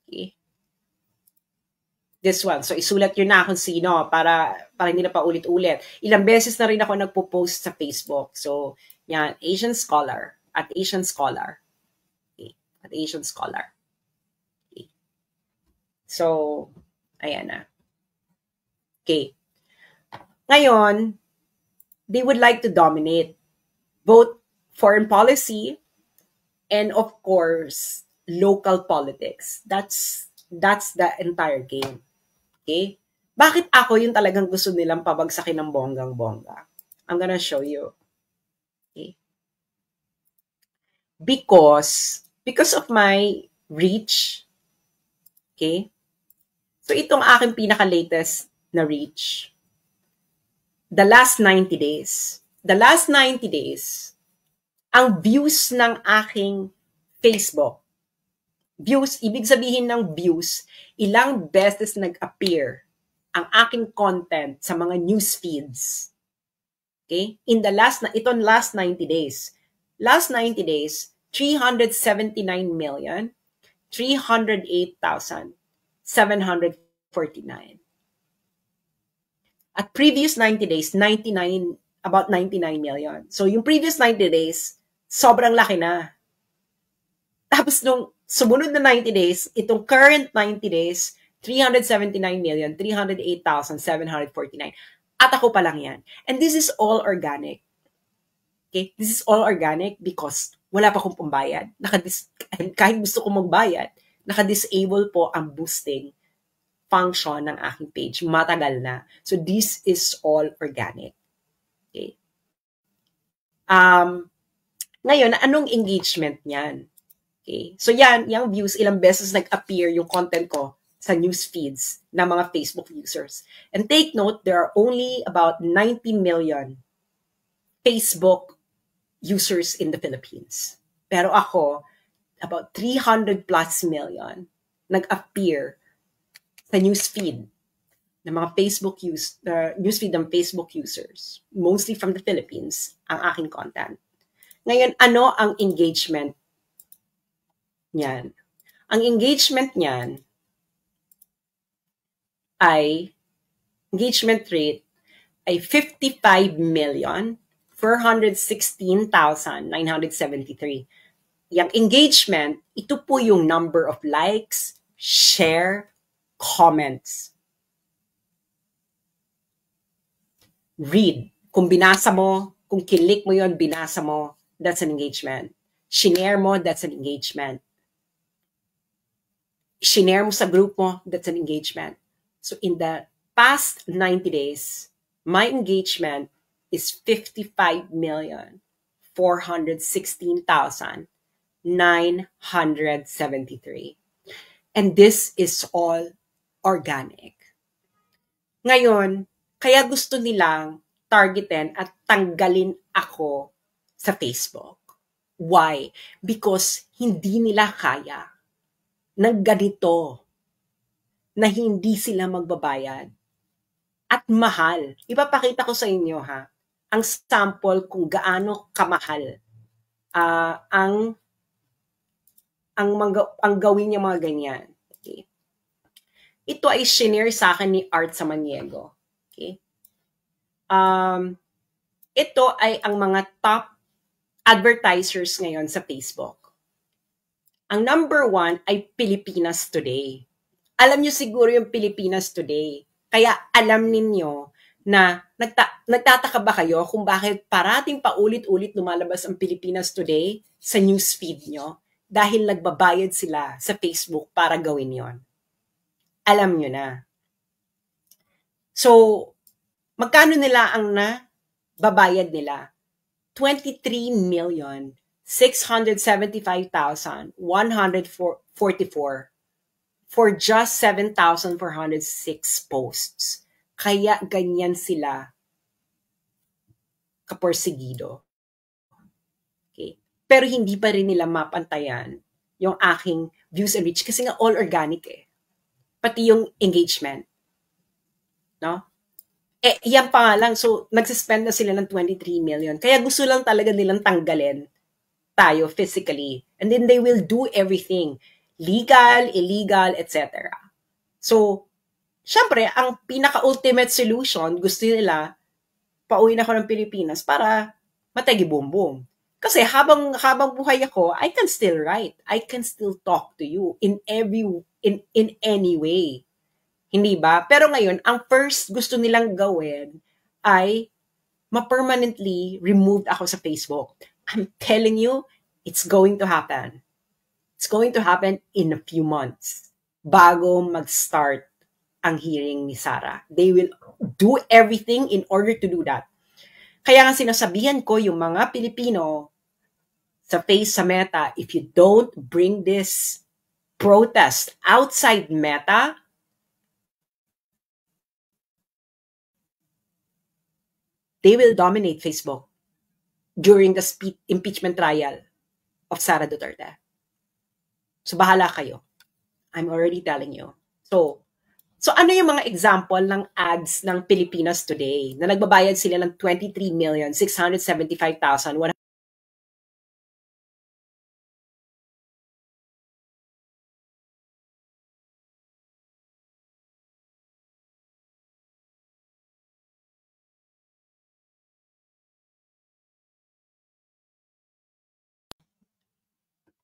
Okay. This one. So, isulat nyo na kung sino para hindi na pa ulit-ulit. Ilang beses na rin ako nagpo-post sa Facebook. So, yan, Asian Scholar. At Asian Scholar. Okay. At Asian Scholar. Okay. So, ayan na. Okay. Ngayon, they would like to dominate both foreign policy and, of course, local politics. That's the entire game. Okay? Bakit ako yung talagang gusto nilang pabagsakin ng bonggang-bongga? I'm gonna show you. Okay? Because of my reach. Okay? So, itong aking pinaka-latest na reach. The last 90 days. The last 90 days, ang views ng aking Facebook, views, ibig sabihin ng views, ilang beses nag-appear ang aking content sa mga news feeds. Okay? In the last 90 days. Last 90 days, 379,308,749. At previous 90 days, about 99 million. So, yung previous 90 days, sobrang laki na. Tapos, nung sumunod na 90 days, itong current 90 days, 379,308,749. At ako pa lang yan. And this is all organic. Okay? This is all organic because wala pa akong pambayad. Kahit gusto kong magbayad, naka-disable po ang boosting function ng aking page. Matagal na. So, this is all organic. Okay. Ngayon, anong engagement niyan? Okay. So yan, yung views, ilang beses nag-appear yung content ko sa news feeds ng mga Facebook users. And take note, there are only about 90 million Facebook users in the Philippines. Pero ako, about 300 plus million nag-appear sa newsfeed ng mga newsfeed ng Facebook users, mostly from the Philippines, ang aking content. Ngayon, ano ang engagement niyan? Ang engagement niyan ay, engagement rate ay 55,416,973. Yung engagement, ito po yung number of likes, share, comments. Read. Kung binasa mo, kung kilik mo yon, binasa mo, that's an engagement. Shinare mo, that's an engagement. Shinare mo sa group mo, that's an engagement. So in the past 90 days, my engagement is 55,416,973. And this is all organic. Ngayon, kaya gusto nilang targetin at tanggalin ako sa Facebook. Why? Because hindi nila kaya ng ganito na hindi sila magbabayad. At mahal. Ipapakita ko sa inyo ang sample kung gaano kamahal ang gawin niya mga ganyan. Okay. Ito ay shinare sa akin ni Art Samaniego. Okay. Ito ay ang mga top advertisers ngayon sa Facebook. Ang number 1 ay Pilipinas Today. Alam niyo siguro yung Pilipinas Today. Kaya alam ninyo na nagtataka ba kayo kung bakit parating paulit-ulit lumalabas ang Pilipinas Today sa newsfeed nyo? Dahil nagbabayad sila sa Facebook para gawin yon. Alam nyo na. So, magkano nila ang babayad nila? 23,675,144 for just 7,406 posts. Kaya ganyan sila kaporsigido. Okay. Pero hindi pa rin nila mapantayan yung aking views and reach kasi nga all organic Pati yung engagement. No? Yan pa nga lang. So, nagsispend na sila ng 23 million. Kaya gusto lang talaga nilang tanggalin tayo physically. And then they will do everything. Legal, illegal, etc. So, syempre, ang pinaka-ultimate solution, gusto nila, pauwi na ako ng Pilipinas para matagi-boom-boom. Kasi habang buhay ako, I can still write. I can still talk to you in any way. Hindi ba? Pero ngayon, ang first gusto nilang gawin ay ma-permanently removed ako sa Facebook. I'm telling you, it's going to happen. It's going to happen in a few months bago mag-start ang hearing ni Sara. They will do everything in order to do that. Kaya nga sinasabihan ko yung mga Pilipino sa Meta, if you don't bring this protest outside Meta, they will dominate Facebook during the impeachment trial of Sara Duterte. So bahala kayo. I'm already telling you. So ano yung mga example ng ads ng Pilipinas Today na nagbabayad sila ng 23,675,000.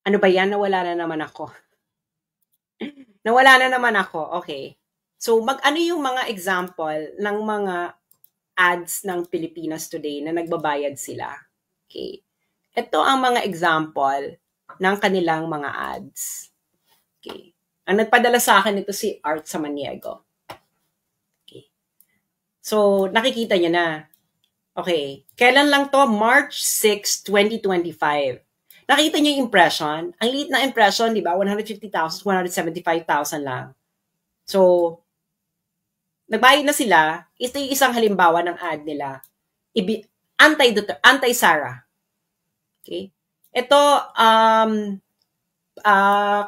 Ano ba yan? Nawala na naman ako. Okay. So, ano yung mga example ng mga ads ng Pilipinas Today na nagbabayad sila? Okay. Ito ang mga example ng kanilang mga ads. Okay. Ang nagpadala sa akin ito si Art Samaniego. Okay. So, nakikita niyo na. Okay. Kailan lang to? March 6, 2025. Nakita niyo yung impression? Ang liit na impression, di ba? 150,000, 175,000 lang. So, nagbayad na sila. Ito yung isang halimbawa ng ad nila. Anti-Sara. Okay? Ito,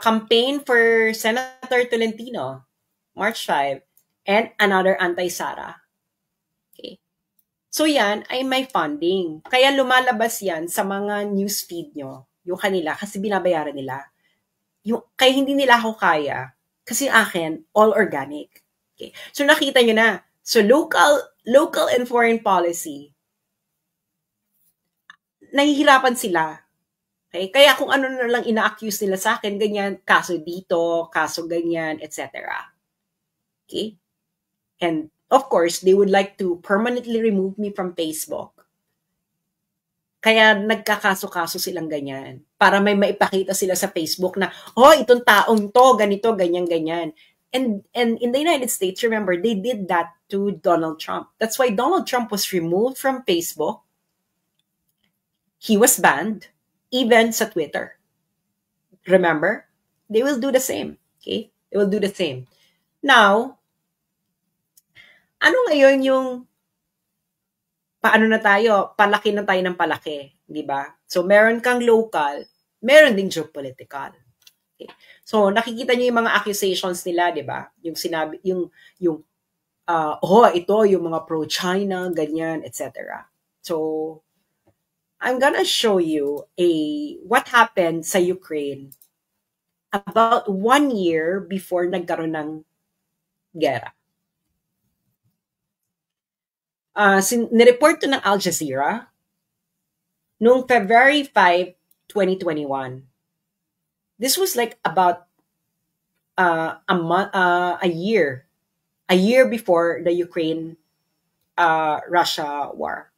campaign for Senator Tolentino, March 5, and another anti-Sara. Okay. So yan ay may funding. Kaya lumalabas yan sa mga newsfeed nyo, yung kanila, kasi binabayaran nila. Kaya hindi nila ako kaya, kasi akin, all organic. Okay. So nakita nyo na. So local and foreign policy, nahihirapan sila. Okay? Kaya kung ano na lang ina-accuse nila sa akin, ganyan, kaso dito, kaso ganyan, etc. Okay? And of course, they would like to permanently remove me from Facebook. Kaya nagkakaso-kaso silang ganyan. Para may maipakita sila sa Facebook na, oh, itong taong to, ganito, ganyan-ganyan. And in the United States, remember, they did that to Donald Trump. That's why Donald Trump was removed from Facebook. He was banned, even sa Twitter. Remember? They will do the same. Okay? They will do the same. Now, ano ngayon yung paano na tayo? Palaki na tayo ng palaki, di ba? So, meron kang local, meron ding geopolitical. Okay. So, nakikita niyo yung mga accusations nila, di ba? Yung sinabi, ito, yung mga pro-China, ganyan, etc. So, I'm gonna show you what happened sa Ukraine about 1 year before nagkaroon ng gera. Nireport to ng Al Jazeera noong February 5, 2021. This was like about a year before the Ukraine-Russia war.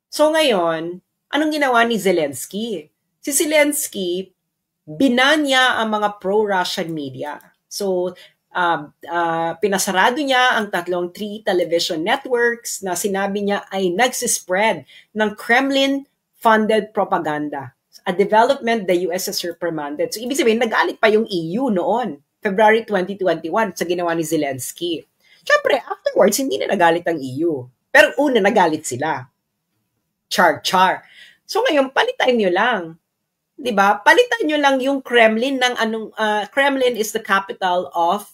So ngayon, anong ginawa ni Zelensky? Si Zelensky, binan niya ang mga pro-Russian media. So, pinasarado niya ang 3 television networks na sinabi niya ay nagsispread ng Kremlin-funded propaganda. A development the US has reprimanded. So, ibig sabihin, nagalit pa yung EU noon, February 2021, sa ginawa ni Zelensky. Siyempre, afterwards, hindi na nagalit ang EU. Pero una, nagalit sila. Char. So, ngayon, palitan nyo lang. 'Di ba? Palitan nyo lang yung Kremlin ng Kremlin is the capital of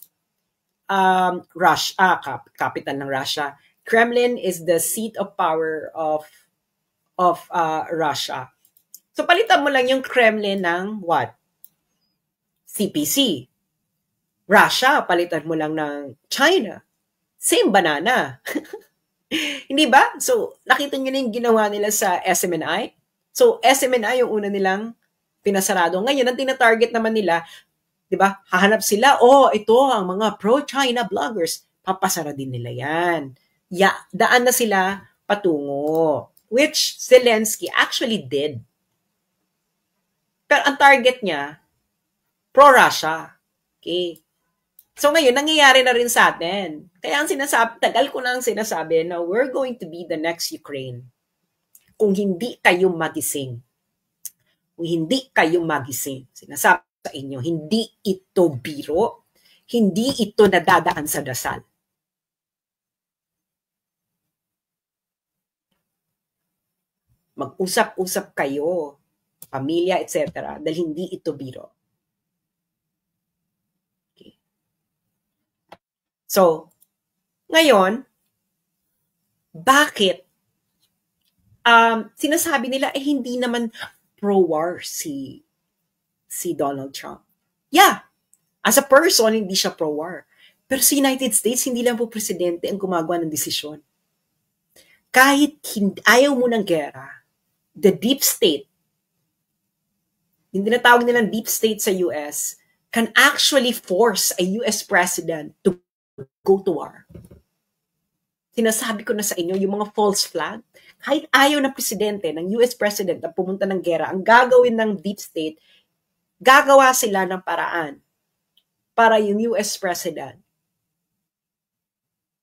Russia, capital ng Russia. Kremlin is the seat of power of Russia. So palitan mo lang yung Kremlin ng what? CPC. Russia, palitan mo lang ng China. Same banana. Hindi ba? So nakita niyo na yung ginawa nila sa SMNI. So SMNI yung una nilang pinasarado. Ngayon, ang tina-target naman nila, di ba, hahanap sila, ito ang mga pro-China bloggers. Papasara din nila yan. Daan na sila patungo. Which Zelensky actually did. Pero ang target niya, pro-Russia. Okay? So ngayon, nangyayari na rin sa atin. Kaya ang tagal ko na ang sinasabi na we're going to be the next Ukraine. Kung hindi kayo magising. Kung hindi kayo magising, sinasabi sa inyo, hindi ito biro, hindi ito nadadaan sa dasal. Mag-usap-usap kayo, pamilya, etc. Dahil hindi ito biro. Okay. So, ngayon, bakit sinasabi nila hindi naman pro-war si Donald Trump. Yeah, as a person, hindi siya pro-war. Pero sa United States, hindi lang po presidente ang gumagawa ng desisyon. Kahit ayaw mo ng gera, the deep state, yung tinatawag nilang deep state sa US, can actually force a US president to go to war. Sinasabi ko na sa inyo, yung mga false flag, kahit ayaw ng presidente, ng US president na pumunta ng gera, ang gagawin ng deep state, gagawa sila ng paraan para yung US president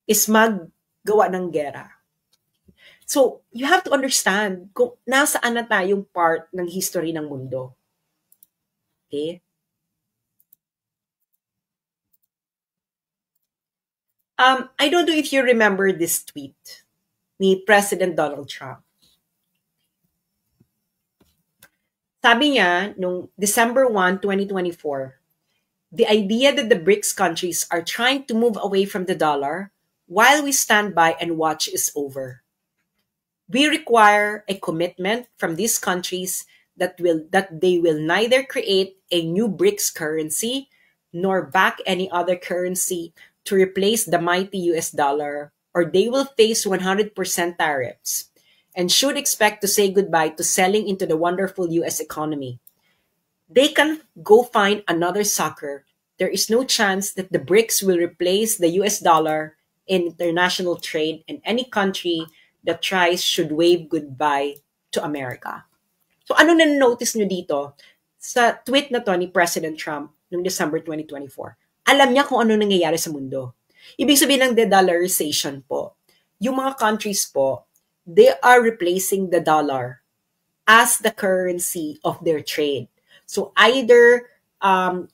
is maggawa ng gera. So, you have to understand kung nasaan na tayong part ng history ng mundo. Okay? I don't know if you remember this tweet ni President Donald Trump. Sabi niya, nung December 1, 2024, the idea that the BRICS countries are trying to move away from the dollar while we stand by and watch is over. We require a commitment from these countries that they will neither create a new BRICS currency nor back any other currency to replace the mighty US dollar, or they will face 100% tariffs and should expect to say goodbye to selling into the wonderful US economy. They can go find another sucker. There is no chance that the BRICS will replace the US dollar in international trade, and any country that tries should wave goodbye to America. So ano na-notice nyo dito sa tweet na to ni President Trump noong December 2024? Alam niya kung ano nangyayari sa mundo. Ibig sabihin ng de-dollarization po, yung mga countries po, they are replacing the dollar as the currency of their trade. So either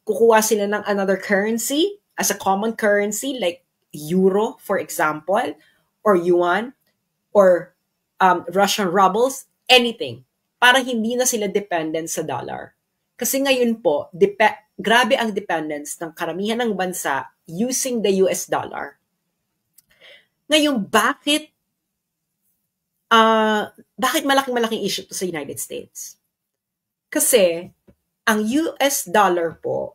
kukuha sila ng another currency as a common currency like euro, for example, or yuan, or Russian rubles, anything. Parang hindi na sila dependent sa dollar. Kasi ngayon po, grabe ang dependence ng karamihan ng bansa using the US dollar. Ngayon, bakit malaking issue to sa United States? Kasi, ang US dollar po,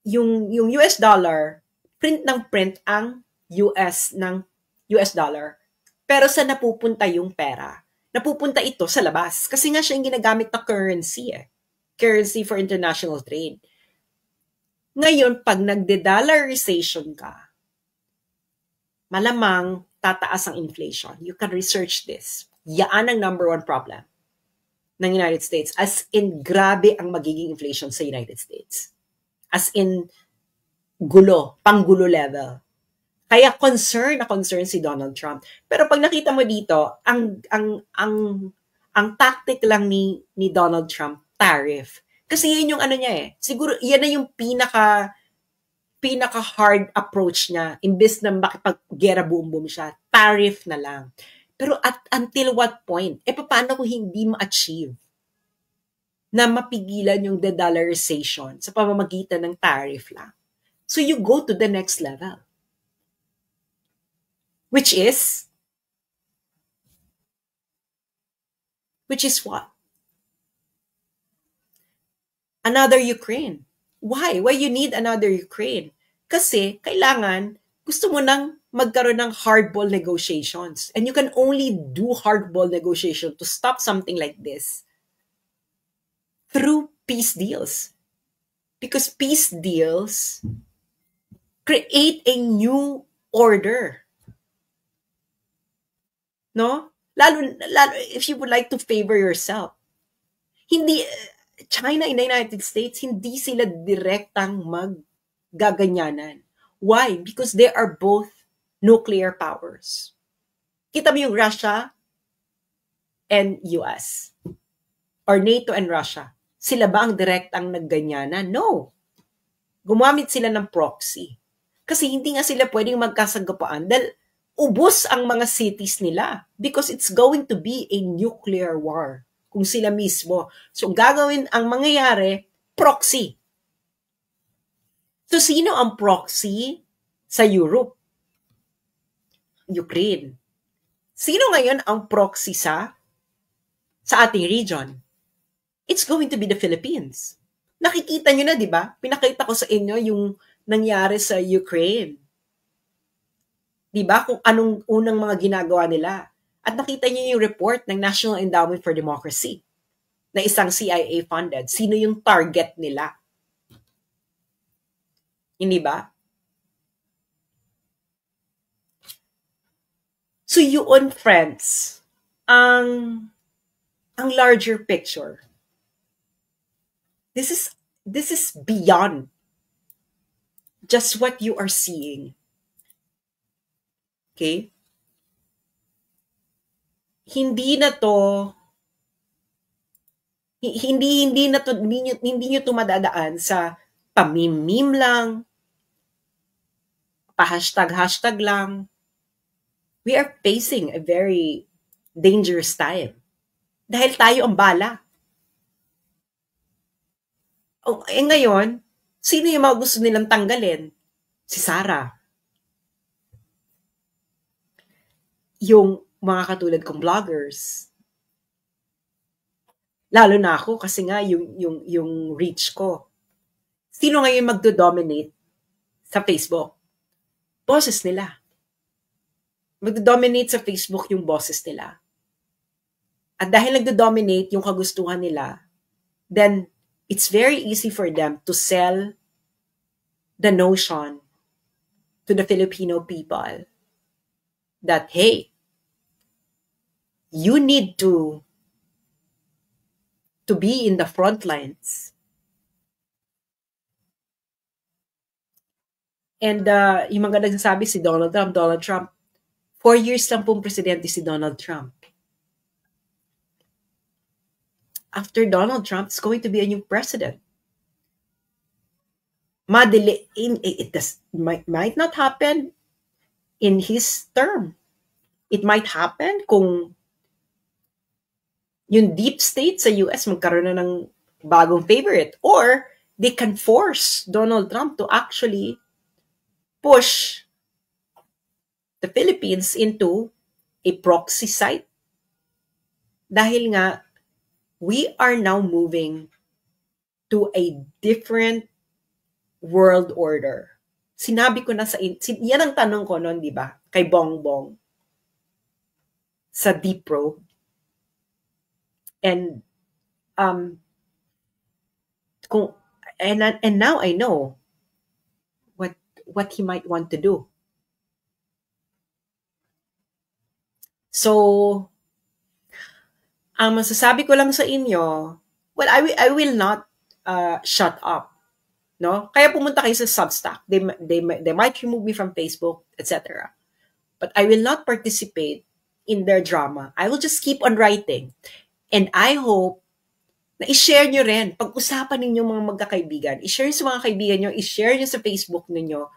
yung US dollar, print ang US ng US dollar. Pero sa napupunta yung pera? Napupunta ito sa labas. Kasi nga siya yung ginagamit na currency Currency for international trade. Ngayon, pag nagde-dollarization ka, malamang tataas ang inflation. You can research this. Yaan ang number one problem ng United States. As in, grabe ang magiging inflation sa United States. As in, panggulo level. Kaya concern si Donald Trump. Pero pag nakita mo dito, ang tactic lang ni Donald Trump, tariff. Kasi yun yung ano niya Siguro, yan na yung pinaka-hard approach niya. Imbes na makipag-gera boom siya, tariff na lang. Pero until what point? Paano kung hindi ma-achieve na mapigilan yung de-dollarization sa pamamagitan ng tariff lang? So you go to the next level. Which is what? Another Ukraine. Why? Why you need another Ukraine? Kasi kailangan, gusto mo nang magkaroon ng hardball negotiations. And you can only do hardball negotiation to stop something like this through peace deals. Because peace deals create a new order. No? Lalo if you would like to favor yourself. Hindi, China and the United States, hindi sila direktang maggaganyanan. Why? Because they are both nuclear powers. Kita mo yung Russia and US. Or NATO and Russia. Sila ba ang direktang nagganyanan? No. Gumamit sila ng proxy. Kasi hindi nga sila pwedeng magkasagapaan dahil ubos ang mga cities nila. Because it's going to be a nuclear war. Kung sila mismo. So gagawin ang mangyayari, proxy. So sino ang proxy sa Europe? Ukraine. Sino ngayon ang proxy sa ating region? It's going to be the Philippines. Nakikita nyo na, di ba? Pinakita ko sa inyo yung nangyari sa Ukraine. Di ba? Kung anong unang mga ginagawa nila. At nakita niyo yung report ng National Endowment for Democracy na isang CIA funded. Sino yung target nila? Hindi ba? So yun, friends, ang larger picture. This is beyond just what you are seeing. Okay? Hindi na to hindi niyo to madadaan sa pamimim lang, pa-hashtag-hashtag lang. We are facing a very dangerous time. Dahil tayo ang bala. Ngayon, sino yung mga gusto nilang tanggalin? Si Sarah. Yung mga katulad kong vloggers. Lalo na ako kasi nga yung reach ko. Sino ngayon magdo-dominate sa Facebook? Boses nila. Magdo-dominate sa Facebook yung boses nila. At dahil nagdo-dominate yung kagustuhan nila, then it's very easy for them to sell the notion to the Filipino people that, hey, you need to be in the front lines. And yung mga nagsasabi si Donald Trump, 4 years lang pong presidente si Donald Trump. After Donald Trump, it's going to be a new president. Might not happen in his term. It might happen kung yung deep state sa US magkaroon na ng bagong favorite, or they can force Donald Trump to actually push the Philippines into a proxy site. Dahil nga, we are now moving to a different world order. Sinabi ko na yan ang tanong ko noon, di ba? Kay Bongbong sa Deep Probe. And and now I know what he might want to do. So, ang masasabi ko lang sa inyo, well, I will not shut up. No? Kaya pumunta kayo sa Substack. They might remove me from Facebook, etc. But I will not participate in their drama. I will just keep on writing. And I hope na i-share nyo rin. Pag-usapan ninyo mga magkakaibigan. I-share sa mga kaibigan nyo. I-share nyo sa Facebook ninyo.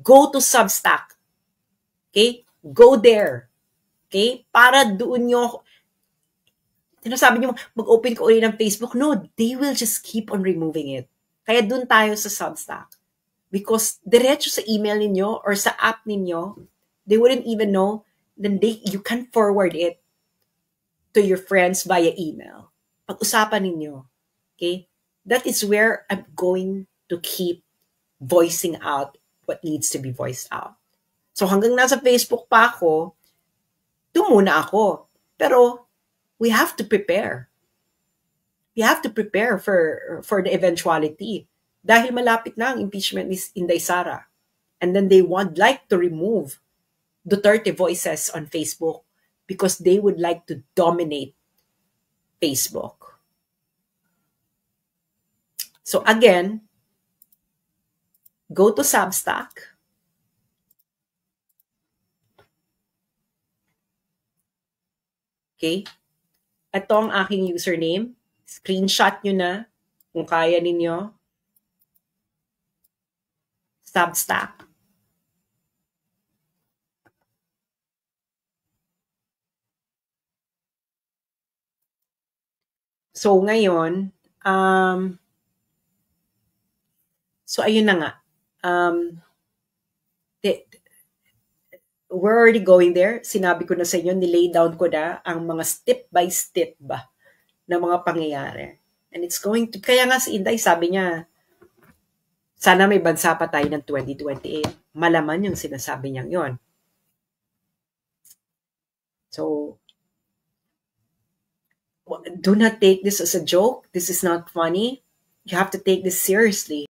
Go to Substack. Okay? Go there. Okay? Para doon nyo, sinasabi nyo, mag-open ko ulit ng Facebook. No, they will just keep on removing it. Kaya doon tayo sa Substack. Because diretso sa email ninyo or sa app ninyo, they wouldn't even know, then you can forward it to your friends via email. Pag-usapan ninyo. Okay? That is where I'm going to keep voicing out what needs to be voiced out. So hanggang nasa Facebook pa ako, doon muna ako. Pero we have to prepare. We have to prepare for the eventuality. Dahil malapit na ang impeachment ni Inday Sara. And then they would like to remove Duterte voices on Facebook because they would like to dominate Facebook. So again, go to Substack. Okay? Ito ang aking username. Screenshot nyo na kung kaya ninyo. Substack. So ngayon, so ayun na nga. We're already going there. Sinabi ko na sa inyo, nilay down ko na ang mga step by step ba na mga pangyayari. And it's going to, kaya nga si Inday, sabi niya, sana may bansa pa tayo ng 2028. Malaman yung sinasabi niyang yon. So, do not take this as a joke. This is not funny. You have to take this seriously.